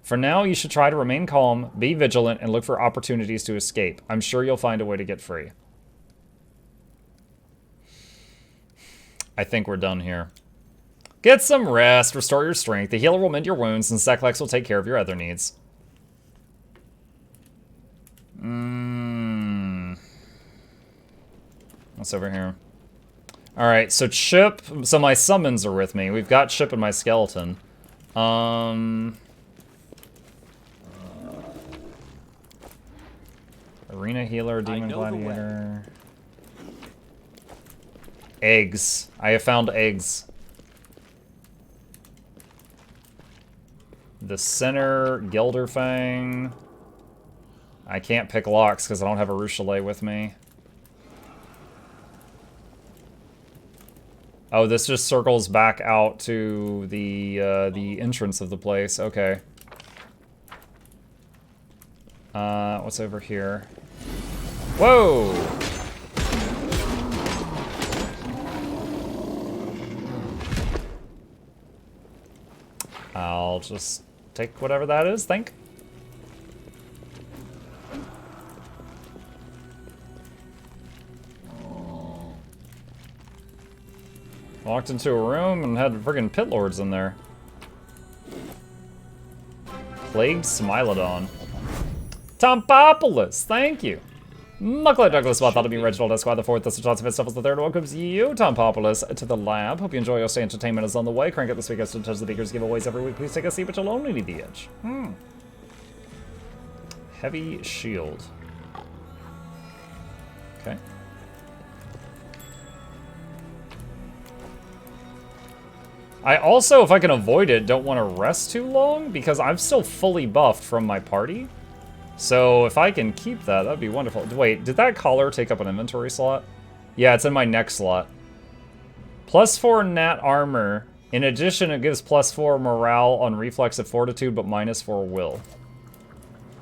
For now, you should try to remain calm, be vigilant, and look for opportunities to escape. I'm sure you'll find a way to get free. I think we're done here. Get some rest, restore your strength. The healer will mend your wounds, and Seklex will take care of your other needs. What's over here? Alright, so Chip... So my summons are with me. We've got Chip and my skeleton. Arena healer, demon gladiator... Eggs. I have found eggs. The center, Gilderfang. I can't pick locks because I don't have a Rochelet with me. Oh, this just circles back out to the entrance of the place. Okay. What's over here? Whoa! I'll just take whatever that is, think. Walked into a room and had friggin' pit lords in there. Plagued Smilodon. Tompopoulos, thank you. Mukluk Douglas thought to be Reginald Esquire the fourth. That's the of stuff as the third. Welcomes you, Tompopoulos, to the lab. Hope you enjoy your stay. Entertainment is on the way. Crank up the speakers to touch the beakers giveaways every week. Please take a seat, but you'll only need the edge. Heavy shield. Okay. I also, if I can avoid it, don't want to rest too long because I'm still fully buffed from my party. So if I can keep that, that'd be wonderful. Wait, did that collar take up an inventory slot? Yeah, it's in my next slot. +4 nat armor. In addition, it gives +4 morale on reflex of fortitude, but -4 will.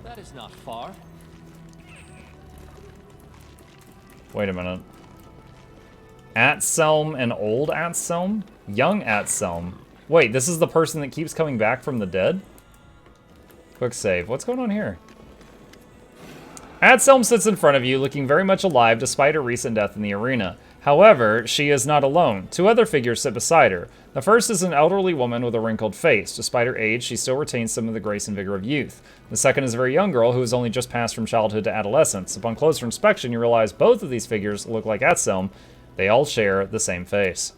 That is not far. Wait a minute. Atselm and old Atselm? Young Atselm. Wait, this is the person that keeps coming back from the dead? Quick save. What's going on here? Atselm sits in front of you, looking very much alive despite her recent death in the arena. However, she is not alone. Two other figures sit beside her. The first is an elderly woman with a wrinkled face. Despite her age, she still retains some of the grace and vigor of youth. The second is a very young girl who has only just passed from childhood to adolescence. Upon closer inspection, you realize both of these figures look like Atselm. They all share the same face.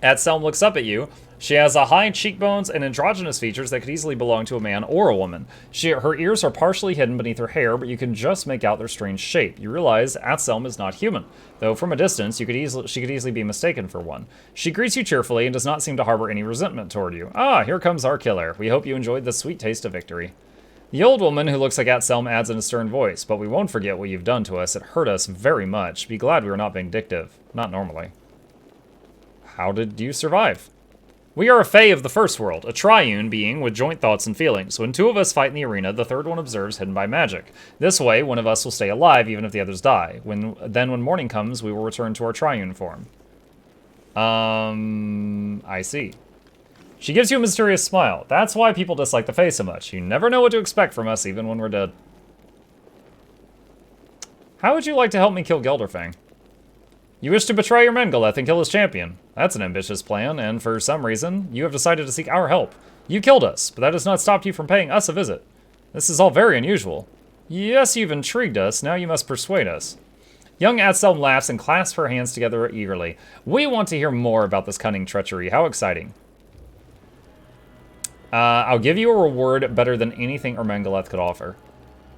Atselm looks up at you. She has high cheekbones and androgynous features that could easily belong to a man or a woman. Her ears are partially hidden beneath her hair, but you can just make out their strange shape. You realize Atselm is not human, though from a distance she could easily be mistaken for one. She greets you cheerfully and does not seem to harbor any resentment toward you. Ah, here comes our killer. We hope you enjoyed the sweet taste of victory. The old woman, who looks like Atselm, adds in a stern voice, but we won't forget what you've done to us. It hurt us very much. Be glad we were not vindictive. Not normally. How did you survive? We are a Fae of the First World, a triune being with joint thoughts and feelings. When two of us fight in the arena, the third one observes, hidden by magic. This way, one of us will stay alive even if the others die. Then when morning comes, we will return to our triune form. I see. She gives you a mysterious smile. That's why people dislike the Fae so much. You never know what to expect from us, even when we're dead. How would you like to help me kill Gilderfang? You wish to betray your Mengoleth and kill his champion. That's an ambitious plan, and for some reason, you have decided to seek our help. You killed us, but that has not stopped you from paying us a visit. This is all very unusual. Yes, you've intrigued us, now you must persuade us. Young Atselm laughs and clasps her hands together eagerly. We want to hear more about this cunning treachery. How exciting. I'll give you a reward better than anything Ermengoleth could offer.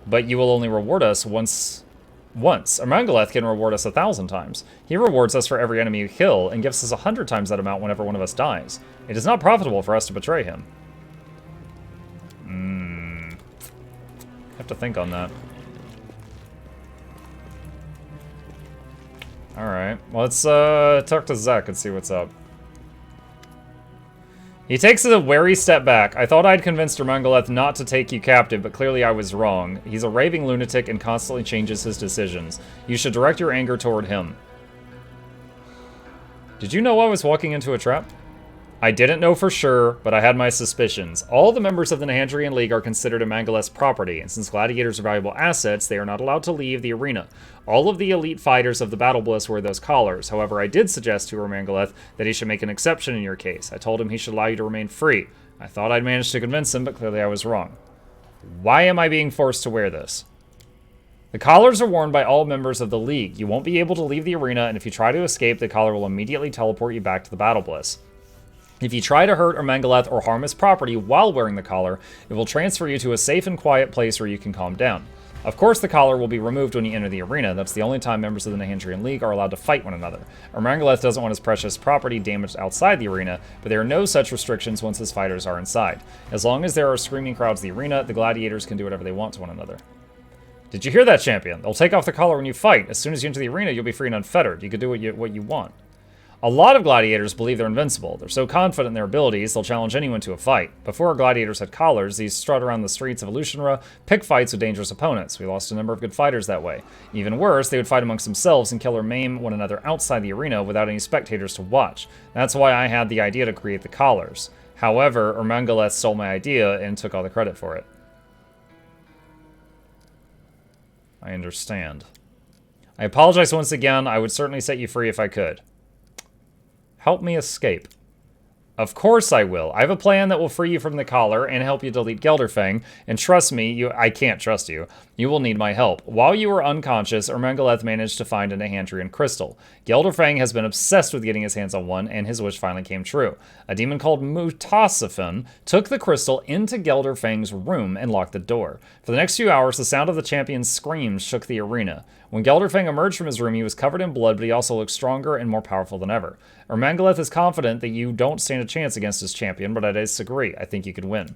But you will only reward us once. Ermengoleth can reward us 1,000 times. He rewards us for every enemy we kill, and gives us 100 times that amount whenever one of us dies. It is not profitable for us to betray him. Have to think on that. Alright, well, let's talk to Zek and see what's up. He takes a wary step back. I thought I'd convinced Ermengoleth not to take you captive, but clearly I was wrong. He's a raving lunatic and constantly changes his decisions. You should direct your anger toward him. Did you know I was walking into a trap? I didn't know for sure, but I had my suspicions. All the members of the Nahandrian League are considered Ermangaleth's property, and since gladiators are valuable assets, they are not allowed to leave the arena. All of the elite fighters of the Battle Bliss wear those collars. However, I did suggest to Ermangaleth that he should make an exception in your case. I told him he should allow you to remain free. I thought I'd managed to convince him, but clearly I was wrong. Why am I being forced to wear this? The collars are worn by all members of the League. You won't be able to leave the arena, and if you try to escape, the collar will immediately teleport you back to the Battle Bliss. If you try to hurt Ermangaleth or harm his property while wearing the collar, it will transfer you to a safe and quiet place where you can calm down. Of course, the collar will be removed when you enter the arena. That's the only time members of the Nahandrian League are allowed to fight one another. Ermangaleth doesn't want his precious property damaged outside the arena, but there are no such restrictions once his fighters are inside. As long as there are screaming crowds in the arena, the gladiators can do whatever they want to one another. Did you hear that, champion? They'll take off the collar when you fight. As soon as you enter the arena, you'll be free and unfettered. You can do what you want. A lot of gladiators believe they're invincible. They're so confident in their abilities, they'll challenge anyone to a fight. Before gladiators had collars, these strut around the streets of Elutionra, pick fights with dangerous opponents. We lost a number of good fighters that way. Even worse, they would fight amongst themselves and kill or maim one another outside the arena without any spectators to watch. That's why I had the idea to create the collars. However, Ermangaleth stole my idea and took all the credit for it. I understand. I apologize once again. I would certainly set you free if I could. Help me escape. Of course I will. I have a plan that will free you from the collar and help you delete Gelderfang, and trust me, I can't trust you. You will need my help. While you were unconscious, Ermangaleth managed to find a Nahandrian crystal. Gelderfang has been obsessed with getting his hands on one, and his wish finally came true. A demon called Mutasafin took the crystal into Gelderfang's room and locked the door. For the next few hours, the sound of the champion's screams shook the arena. When Gelderfang emerged from his room, he was covered in blood, but he also looked stronger and more powerful than ever. Ermangaleth is confident that you don't stand a chance against his champion, but I disagree. I think you could win.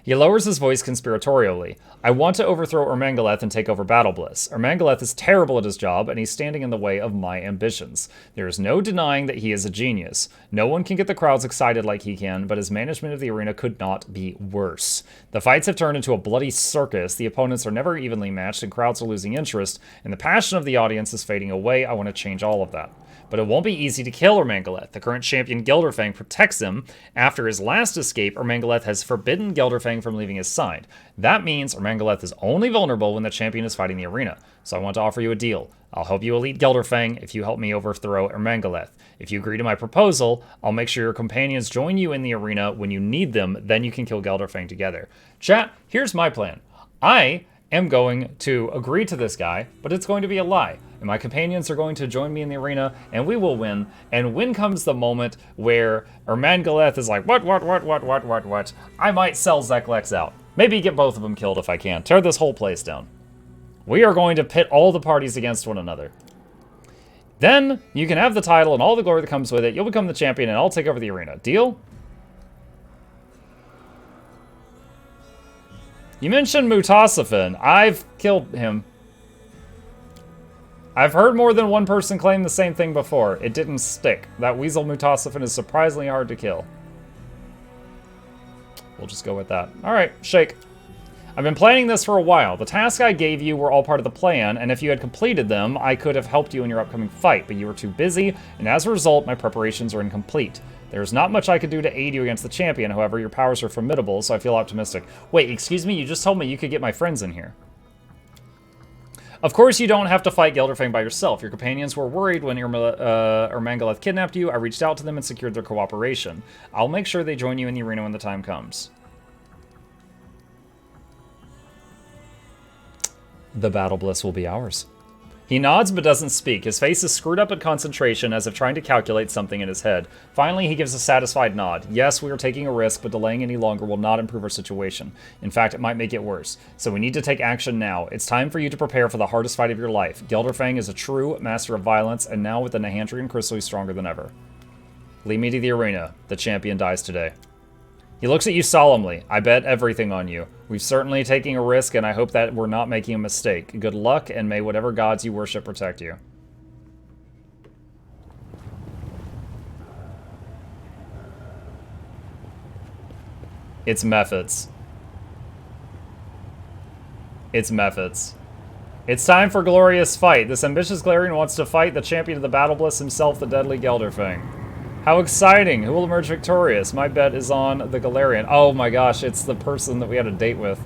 He lowers his voice conspiratorially. I want to overthrow Ermangaleth and take over Battle Bliss. Ermangaleth is terrible at his job, and he's standing in the way of my ambitions. There is no denying that he is a genius. No one can get the crowds excited like he can, but his management of the arena could not be worse. The fights have turned into a bloody circus, the opponents are never evenly matched, and crowds are losing interest, and the passion of the audience is fading away. I want to change all of that. But it won't be easy to kill Ermangaleth. The current champion Gelderfang protects him. After his last escape, Ermangaleth has forbidden Gelderfang from leaving his side. That means Ermangaleth is only vulnerable when the champion is fighting the arena. So I want to offer you a deal. I'll help you elite Gelderfang if you help me overthrow Ermangaleth. If you agree to my proposal, I'll make sure your companions join you in the arena when you need them, then you can kill Gelderfang together. Chat, here's my plan. I am going to agree to this guy, but it's going to be a lie. And my companions are going to join me in the arena, and we will win. And when comes the moment where Ermangaleth is like, what? I might sell Zeklex out. Maybe get both of them killed if I can. Tear this whole place down. We are going to pit all the parties against one another. Then you can have the title and all the glory that comes with it. You'll become the champion, and I'll take over the arena. Deal? You mentioned Mutasafin. I've killed him. I've heard more than one person claim the same thing before. It didn't stick. That weasel Mutasafin is surprisingly hard to kill. We'll just go with that. Alright, shake. I've been planning this for a while. The tasks I gave you were all part of the plan, and if you had completed them, I could have helped you in your upcoming fight, but you were too busy, and as a result, my preparations are incomplete. There's not much I could do to aid you against the champion, however, your powers are formidable, so I feel optimistic. Wait, excuse me, you just told me you could get my friends in here. Of course, you don't have to fight Gelderfang by yourself. Your companions were worried when Ermangaleth kidnapped you. I reached out to them and secured their cooperation. I'll make sure they join you in the arena when the time comes. The Battle Bliss will be ours. He nods but doesn't speak. His face is screwed up in concentration as if trying to calculate something in his head. Finally, he gives a satisfied nod. Yes, we are taking a risk, but delaying any longer will not improve our situation. In fact, it might make it worse. So we need to take action now. It's time for you to prepare for the hardest fight of your life. Gelderfang is a true master of violence, and now with the Nahandrian crystal, he's stronger than ever. Lead me to the arena. The champion dies today. He looks at you solemnly. I bet everything on you. We've certainly taken a risk, and I hope that we're not making a mistake. Good luck, and may whatever gods you worship protect you. It's Mephits. It's Mephits. It's time for glorious fight. This ambitious Galarian wants to fight the champion of the Battle Bliss himself, the deadly Gelderfang. How exciting! Who will emerge victorious? My bet is on the Galarian. Oh my gosh, it's the person that we had a date with.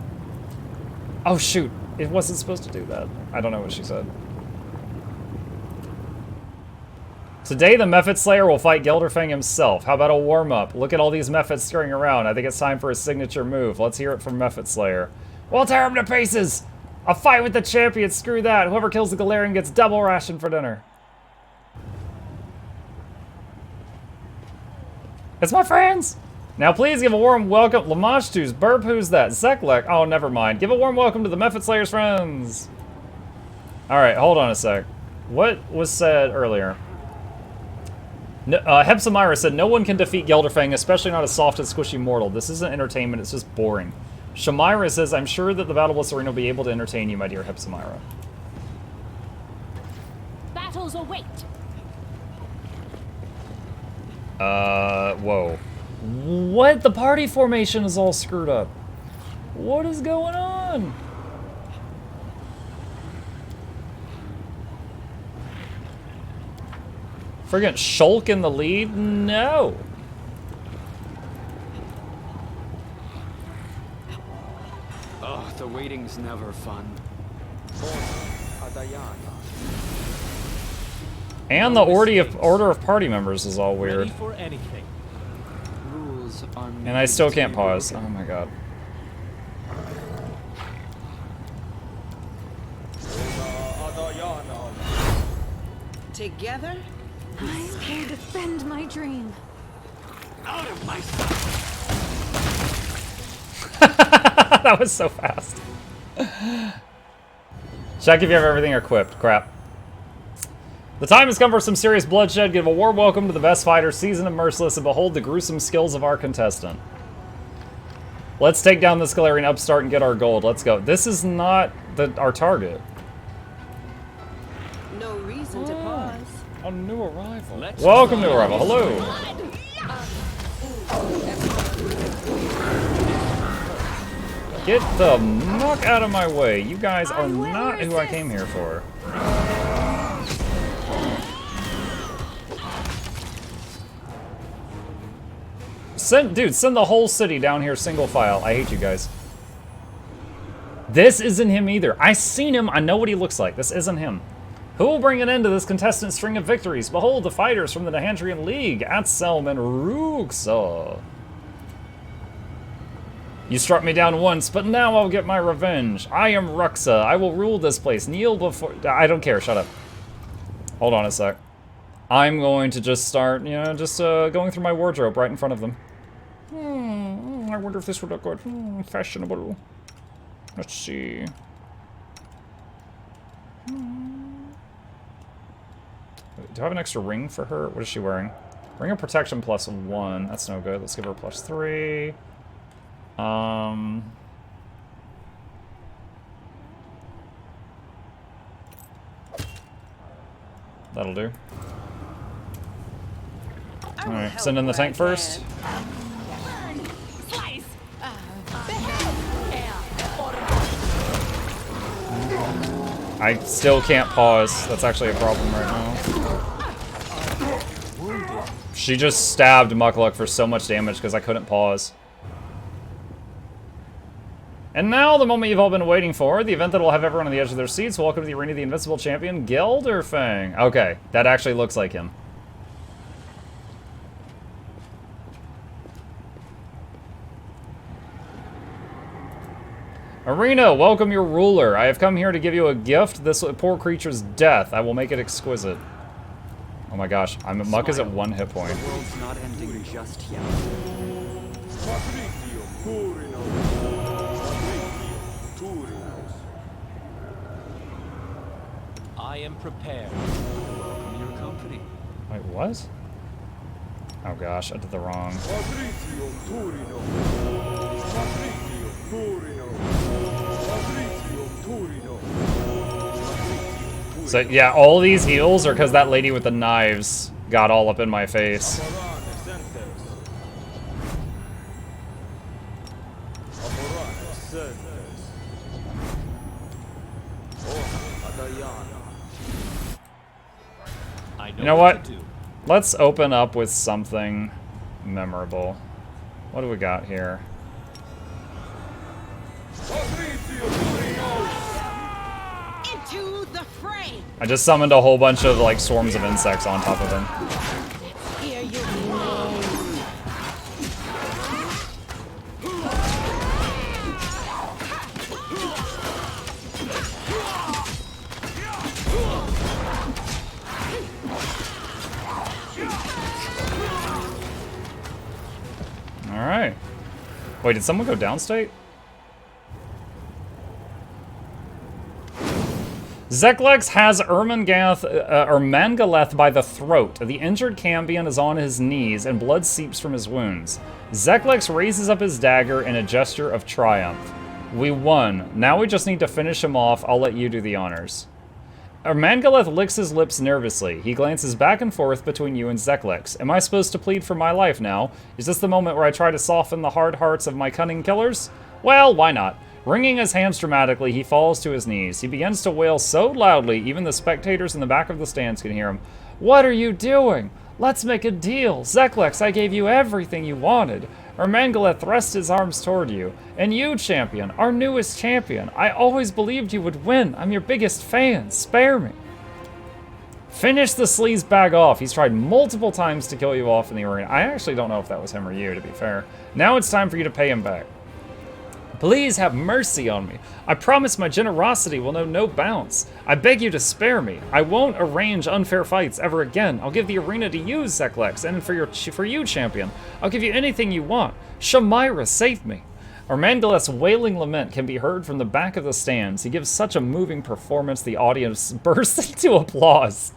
Oh shoot, it wasn't supposed to do that. I don't know what she said. Today the Mephit Slayer will fight Gelderfang himself. How about a warm-up? Look at all these Mephits scurrying around. I think it's time for a signature move. Let's hear it from Mephit Slayer. We'll tear him to pieces! A fight with the champion, screw that. Whoever kills the Galarian gets double ration for dinner. It's my friends! Now please give a warm welcome. Lamashtu's Burp, who's that? Zeklek? Oh, never mind. Give a warm welcome to the Mephit Slayer's friends. Alright, hold on a sec. What was said earlier? No, Hepsamira said, no one can defeat Gelderfang, especially not a soft and squishy mortal. This isn't entertainment, it's just boring. Shamira says, I'm sure that the Battleless Arena will be able to entertain you, my dear Hepsamira. Battles await. Whoa. What? The party formation is all screwed up. What is going on? Friggin' Shulk in the lead? No. Oh, the waiting's never fun. And the order of party members is all weird. Ready for anything. Rules are And I still can't pause. Oh my god. Together? I will defend my dream. out of my That was so fast. Check if you have everything equipped. Crap. The time has come for some serious bloodshed. Give a warm welcome to the best fighter, seasoned and merciless, and behold the gruesome skills of our contestant. Let's take down this Galarian upstart and get our gold. Let's go. This is not our target. No reason to pause. A new arrival. Let's Welcome, new try. arrival. Hello. Get the muck out of my way. You guys are not who I came here for. Send the whole city down here single file. I hate you guys. This isn't him either. I seen him. I know what he looks like. This isn't him. Who will bring an end to this contestant string of victories? Behold the fighters from the Nahantrian League, Atselm and Ruxa. You struck me down once, but now I'll get my revenge. I am Ruxa. I will rule this place. Kneel before... I don't care. Shut up. Hold on a sec. I'm going to just start, going through my wardrobe right in front of them. I wonder if this would look good. Fashionable. Let's see. Do I have an extra ring for her? What is she wearing? Ring of protection +1. That's no good. Let's give her +3. That'll do. Alright, send in the tank first. I still can't pause. That's actually a problem right now. She just stabbed Mukluk for so much damage because I couldn't pause. And now, the moment you've all been waiting for, the event that will have everyone on the edge of their seats. Welcome to the arena of the Invincible Champion, Gelderfang. Okay, that actually looks like him. Arena, welcome your ruler. I have come here to give you a gift. This poor creature's death. I will make it exquisite. Oh my gosh, Muck is at 1 hit point. The world's not ending just yet. I am prepared. Welcome your company. Wait, what? Oh gosh, I did the wrong. So yeah, all these heals are because that lady with the knives got all up in my face. I You know what? to do. Let's open up with something memorable. What do we got here? Into the fray. I just summoned a whole bunch of like swarms of insects on top of him. Here you go. Alright. Wait, did someone go downstate? Zeklex has Ermangaleth by the throat. The injured Cambion is on his knees, and blood seeps from his wounds. Zeklex raises up his dagger in a gesture of triumph. We won. Now we just need to finish him off. I'll let you do the honors. Ermangaleth licks his lips nervously. He glances back and forth between you and Zeklex. Am I supposed to plead for my life now? Is this the moment where I try to soften the hard hearts of my cunning killers? Well, why not? Wringing his hands dramatically, he falls to his knees. He begins to wail so loudly, even the spectators in the back of the stands can hear him. What are you doing? Let's make a deal. Zeklex, I gave you everything you wanted. Ermangaleth thrust his arms toward you. And you, champion, our newest champion. I always believed you would win. I'm your biggest fan. Spare me. Finish the sleaze bag off. He's tried multiple times to kill you off in the arena. I actually don't know if that was him or you, to be fair. Now it's time for you to pay him back. Please have mercy on me. I promise my generosity will know no bounds. I beg you to spare me. I won't arrange unfair fights ever again. I'll give the arena to you, Zeklex, and for you, champion. I'll give you anything you want. Shamira, save me. Ermangaleth's wailing lament can be heard from the back of the stands. He gives such a moving performance, the audience bursts into applause.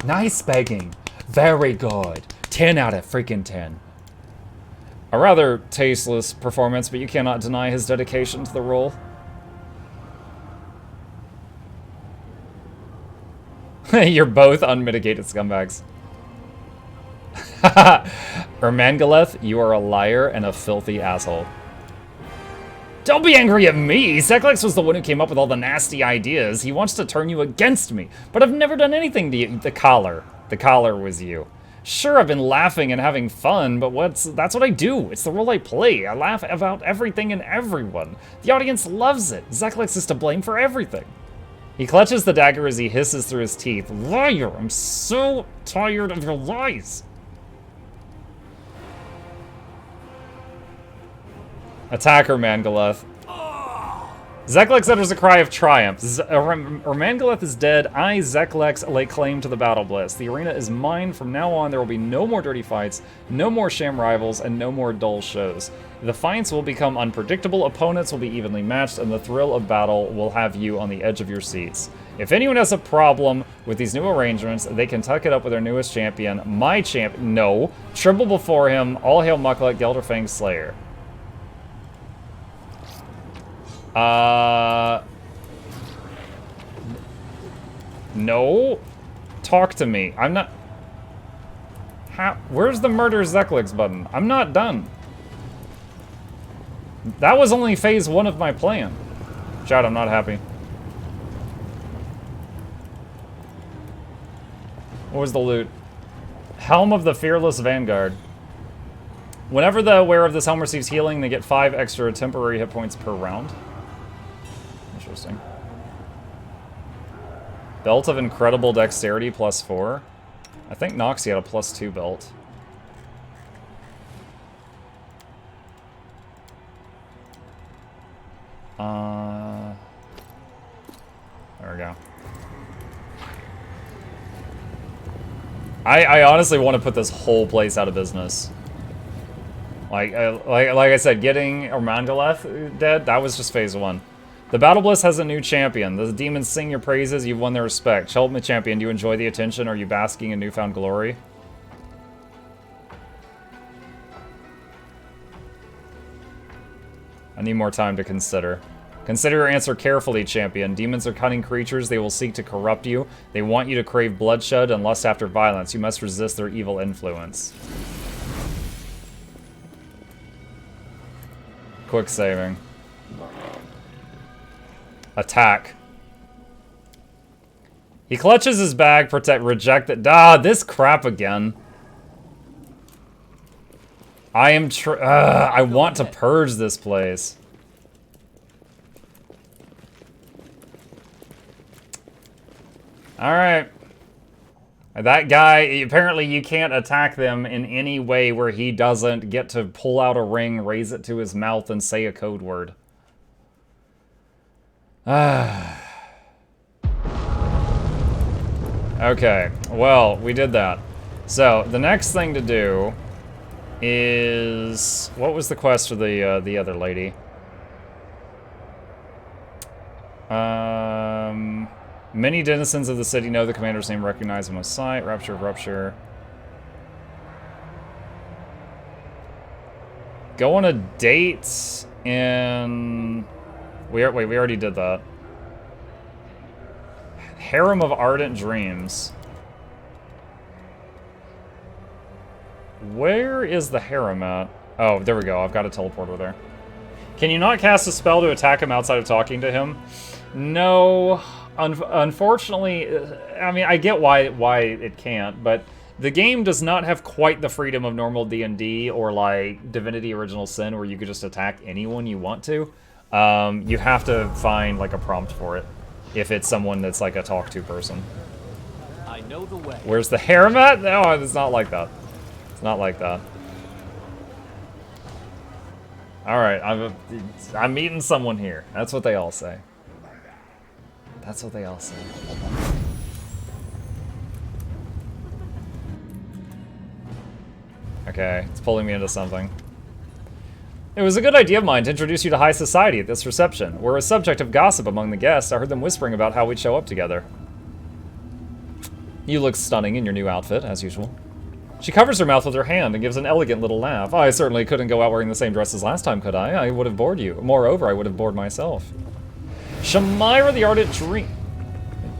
Nice begging. Very good. 10 out of freaking 10. A rather tasteless performance, but you cannot deny his dedication to the role. You're both unmitigated scumbags. Ermangaleth, you are a liar and a filthy asshole. Don't be angry at me! Zeklex was the one who came up with all the nasty ideas. He wants to turn you against me, but I've never done anything to you. The collar was you. Sure, I've been laughing and having fun, but that's what I do. It's the role I play. I laugh about everything and everyone. The audience loves it. Zeklex is to blame for everything. He clutches the dagger as he hisses through his teeth. Liar! I'm so tired of your lies! Attack Ermangaleth. Zeklex utters a cry of triumph. Ermangaleth is dead. I, Zeklex, lay claim to the battle bliss. The arena is mine. From now on, there will be no more dirty fights, no more sham rivals, and no more dull shows. The fights will become unpredictable, opponents will be evenly matched, and the thrill of battle will have you on the edge of your seats. If anyone has a problem with these new arrangements, they can tuck it up with their newest champion, my champion. No. Tremble before him. All hail Mukluk, Gelderfang's Slayer. No. Talk to me. I'm not... Where's the murder Zeklex button? I'm not done. That was only phase 1 of my plan. Chad, I'm not happy. What was the loot? Helm of the Fearless Vanguard. Whenever the wearer of this helm receives healing, they get 5 extra temporary hit points per round. Interesting. Belt of Incredible Dexterity +4. I think Noxie had a +2 belt. There we go. I honestly want to put this whole place out of business. Like I said, getting Ermangaleth dead, that was just phase 1. The Battle Bliss has a new champion. The demons sing your praises, you've won their respect. Help me, champion, do you enjoy the attention? Are you basking in newfound glory? I need more time to consider. Consider your answer carefully, champion. Demons are cunning creatures. They will seek to corrupt you. They want you to crave bloodshed and lust after violence. You must resist their evil influence. Quick saving. Attack. He clutches his bag, reject it. Ah, this crap again. I want to purge this place. Alright. That guy, apparently you can't attack them in any way where he doesn't get to pull out a ring, raise it to his mouth, and say a code word. Okay, well, we did that. So, the next thing to do is... What was the quest for the other lady? Many denizens of the city know the commander's name, recognize him on sight. Rapture of Rupture. Go on a date in... Wait, we already did that. Harem of Ardent Dreams. Where is the harem at? Oh, there we go. I've got a teleporter there. Can you not cast a spell to attack him outside of talking to him? No. Unfortunately, I mean, I get why it can't, but the game does not have quite the freedom of normal D&D or like Divinity Original Sin where you could just attack anyone you want to. You have to find like a prompt for it if it's someone that's like a talk to person. I know the way. Where's the harem at? No, it's not like that. It's not like that. All right, I'm meeting someone here. That's what they all say. That's what they all say. Okay, it's pulling me into something. It was a good idea of mine to introduce you to high society at this reception. We're a subject of gossip among the guests. I heard them whispering about how we'd show up together. You look stunning in your new outfit, as usual. She covers her mouth with her hand and gives an elegant little laugh. I certainly couldn't go out wearing the same dress as last time, could I? I would have bored you. Moreover, I would have bored myself. Shamira the Ardent Dream.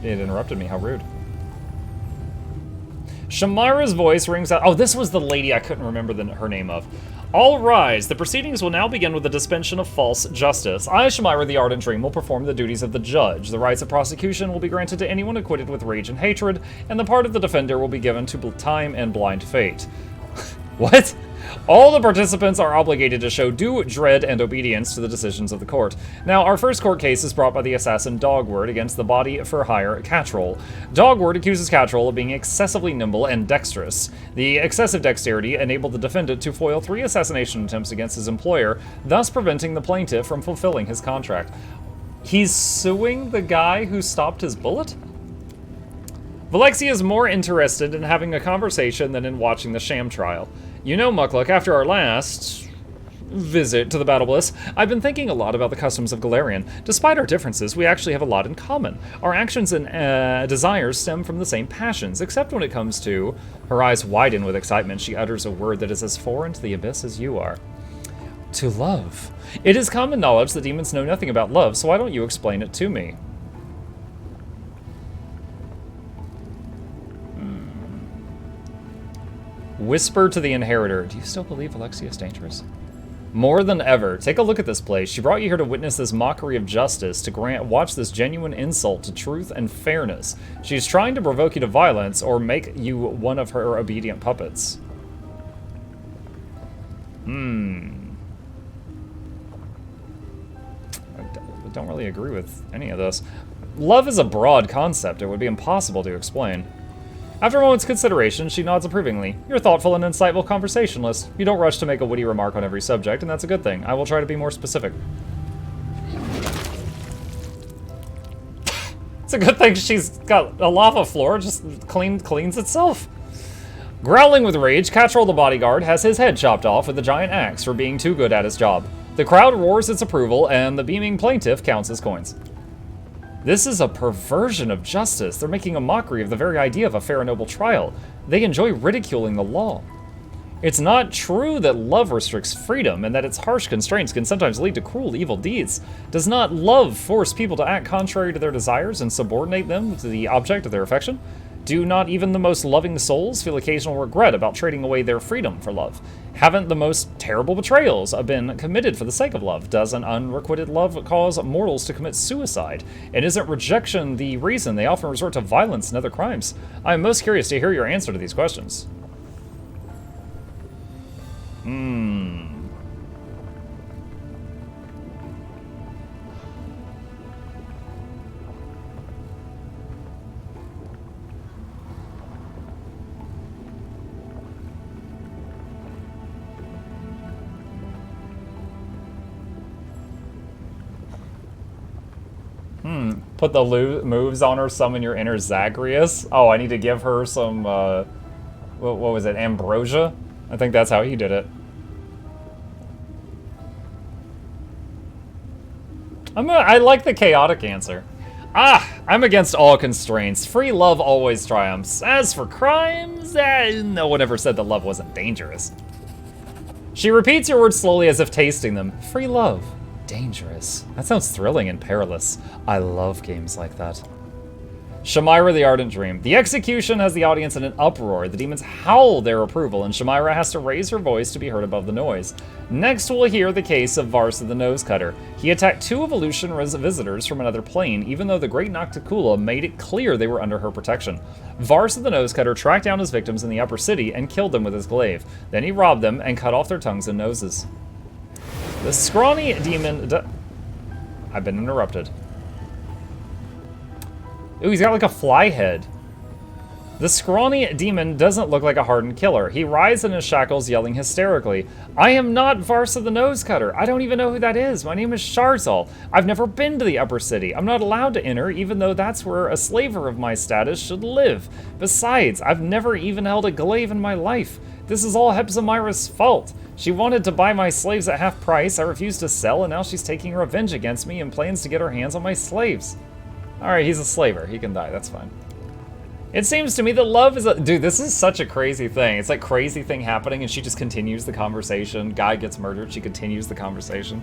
It interrupted me, how rude. Shamira's voice rings out. Oh, this was the lady I couldn't remember her name of. All rise. The proceedings will now begin with the suspension of false justice. I, Shamira the Ardent Dream, will perform the duties of the judge. The rights of prosecution will be granted to anyone acquitted with rage and hatred, and the part of the defender will be given to time and blind fate. What? All the participants are obligated to show due dread and obedience to the decisions of the court. Now, our first court case is brought by the assassin Dogword against the body for hire Catrol. Dogword accuses Catrol of being excessively nimble and dexterous. The excessive dexterity enabled the defendant to foil 3 assassination attempts against his employer, thus preventing the plaintiff from fulfilling his contract. He's suing the guy who stopped his bullet? Valexia is more interested in having a conversation than in watching the sham trial. You know, Mukluk, after our last visit to the Battle Bliss, I've been thinking a lot about the customs of Galarian. Despite our differences, we actually have a lot in common. Our actions and desires stem from the same passions, except when it comes to... Her eyes widen with excitement. She utters a word that is as foreign to the abyss as you are. To love. It is common knowledge that demons know nothing about love, so why don't you explain it to me? Whisper to the Inheritor. Do you still believe Alexia is dangerous? More than ever. Take a look at this place. She brought you here to witness this mockery of justice, to watch this genuine insult to truth and fairness. She's trying to provoke you to violence or make you one of her obedient puppets. I don't really agree with any of this. Love is a broad concept. It would be impossible to explain. After a moment's consideration, she nods approvingly. You're thoughtful and insightful conversationalist. You don't rush to make a witty remark on every subject, and that's a good thing. I will try to be more specific. It's a good thing she's got a lava floor, just cleans itself. Growling with rage, Catrol the bodyguard has his head chopped off with a giant axe for being too good at his job. The crowd roars its approval, and the beaming plaintiff counts his coins. This is a perversion of justice. They're making a mockery of the very idea of a fair and noble trial. They enjoy ridiculing the law. It's not true that love restricts freedom and that its harsh constraints can sometimes lead to cruel, evil deeds. Does not love force people to act contrary to their desires and subordinate them to the object of their affection? Do not even the most loving souls feel occasional regret about trading away their freedom for love? Haven't the most terrible betrayals been committed for the sake of love? Does an unrequited love cause mortals to commit suicide? And isn't rejection the reason they often resort to violence and other crimes? I am most curious to hear your answer to these questions. Put the moves on her, summon your inner Zagreus. Oh, I need to give her some, what was it, ambrosia? I think that's how he did it. I like the chaotic answer. I'm against all constraints. Free love always triumphs. As for crimes, no one ever said that love wasn't dangerous. She repeats your words slowly as if tasting them. Free love. Dangerous. That sounds thrilling and perilous. I love games like that. Shamira the Ardent Dream. The execution has the audience in an uproar. The demons howl their approval, and Shamira has to raise her voice to be heard above the noise. Next, we'll hear the case of Varsa the Nose Cutter. He attacked 2 evolution visitors from another plane, even though the Great Nocticula made it clear they were under her protection. Varsa the Nose Cutter tracked down his victims in the upper city and killed them with his glaive. Then he robbed them and cut off their tongues and noses. The scrawny demon... I've been interrupted. Ooh, he's got like a fly head. The scrawny demon doesn't look like a hardened killer. He writhes in his shackles, yelling hysterically. I am not Varsa the Nose Cutter. I don't even know who that is. My name is Sharzal. I've never been to the upper city. I'm not allowed to enter, even though that's where a slaver of my status should live. Besides, I've never even held a glaive in my life. This is all Hepzimira's fault. She wanted to buy my slaves at half price. I refused to sell, and now she's taking revenge against me and plans to get her hands on my slaves. Alright, he's a slaver. He can die. That's fine. It seems to me that love is a... Dude, this is such a crazy thing. It's like crazy thing happening, and she just continues the conversation. Guy gets murdered. She continues the conversation.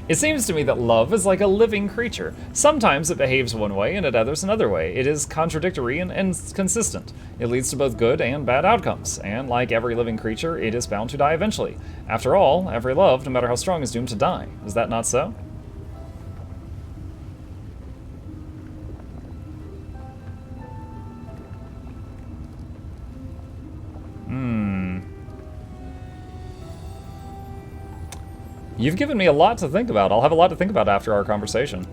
It seems to me that love is like a living creature. Sometimes it behaves one way, and at others another way. It is contradictory and consistent. It leads to both good and bad outcomes. And like every living creature, it is bound to die eventually. After all, every love, no matter how strong, is doomed to die. Is that not so? You've given me a lot to think about. I'll have a lot to think about after our conversation.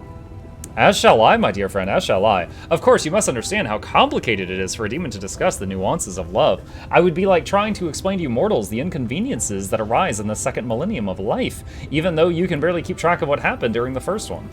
As shall I, my dear friend, as shall I. Of course, you must understand how complicated it is for a demon to discuss the nuances of love. I would be like trying to explain to you mortals the inconveniences that arise in the second millennium of life, even though you can barely keep track of what happened during the first one.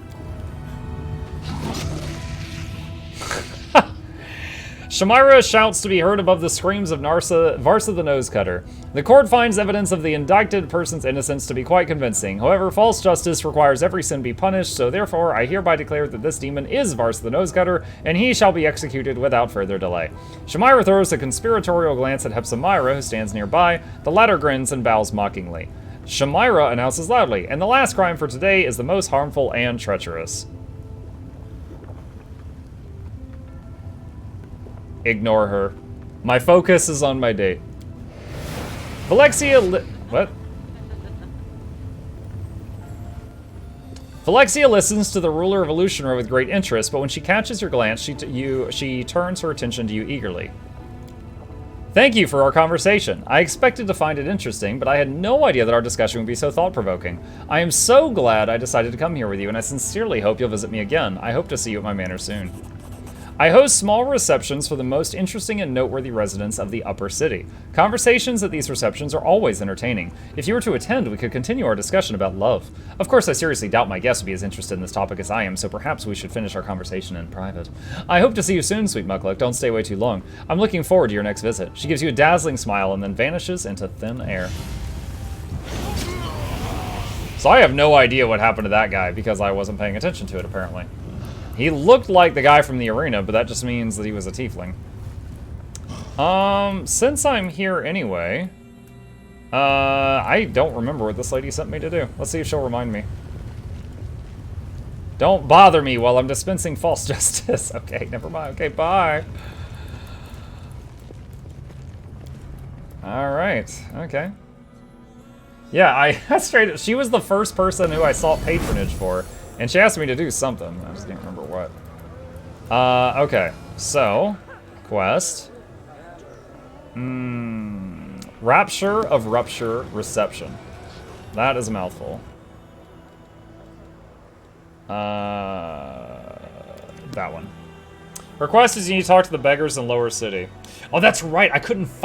Shamira shouts to be heard above the screams of Varsa the Nose Cutter. The court finds evidence of the indicted person's innocence to be quite convincing. However, false justice requires every sin be punished, so therefore I hereby declare that this demon is Varsa the Nose Cutter, and he shall be executed without further delay. Shamira throws a conspiratorial glance at Hepzimira, who stands nearby. The latter grins and bows mockingly. Shamira announces loudly, and the last crime for today is the most harmful and treacherous. Ignore her. My focus is on my date. What? Phylexia listens to the ruler of Illusionary with great interest, but when she catches your glance, she turns her attention to you eagerly. Thank you for our conversation. I expected to find it interesting, but I had no idea that our discussion would be so thought-provoking. I am so glad I decided to come here with you, and I sincerely hope you'll visit me again. I hope to see you at my manor soon. I host small receptions for the most interesting and noteworthy residents of the upper city. Conversations at these receptions are always entertaining. If you were to attend, we could continue our discussion about love. Of course, I seriously doubt my guests would be as interested in this topic as I am, so perhaps we should finish our conversation in private. I hope to see you soon, sweet Mukluk. Don't stay away too long. I'm looking forward to your next visit. She gives you a dazzling smile and then vanishes into thin air. So I have no idea what happened to that guy because I wasn't paying attention to it, apparently. He looked like the guy from the arena, but that just means that he was a tiefling. Since I'm here anyway, I don't remember what this lady sent me to do. Let's see if she'll remind me. Don't bother me while I'm dispensing false justice. Okay, never mind. Okay, bye. All right, okay. Yeah, I straight. She was the first person who I sought patronage for, and she asked me to do something. I just can't remember what. Okay. So, quest. Rapture of Rupture Reception. That is a mouthful. That one. Request is you need to talk to the beggars in Lower City. Oh, that's right. I couldn't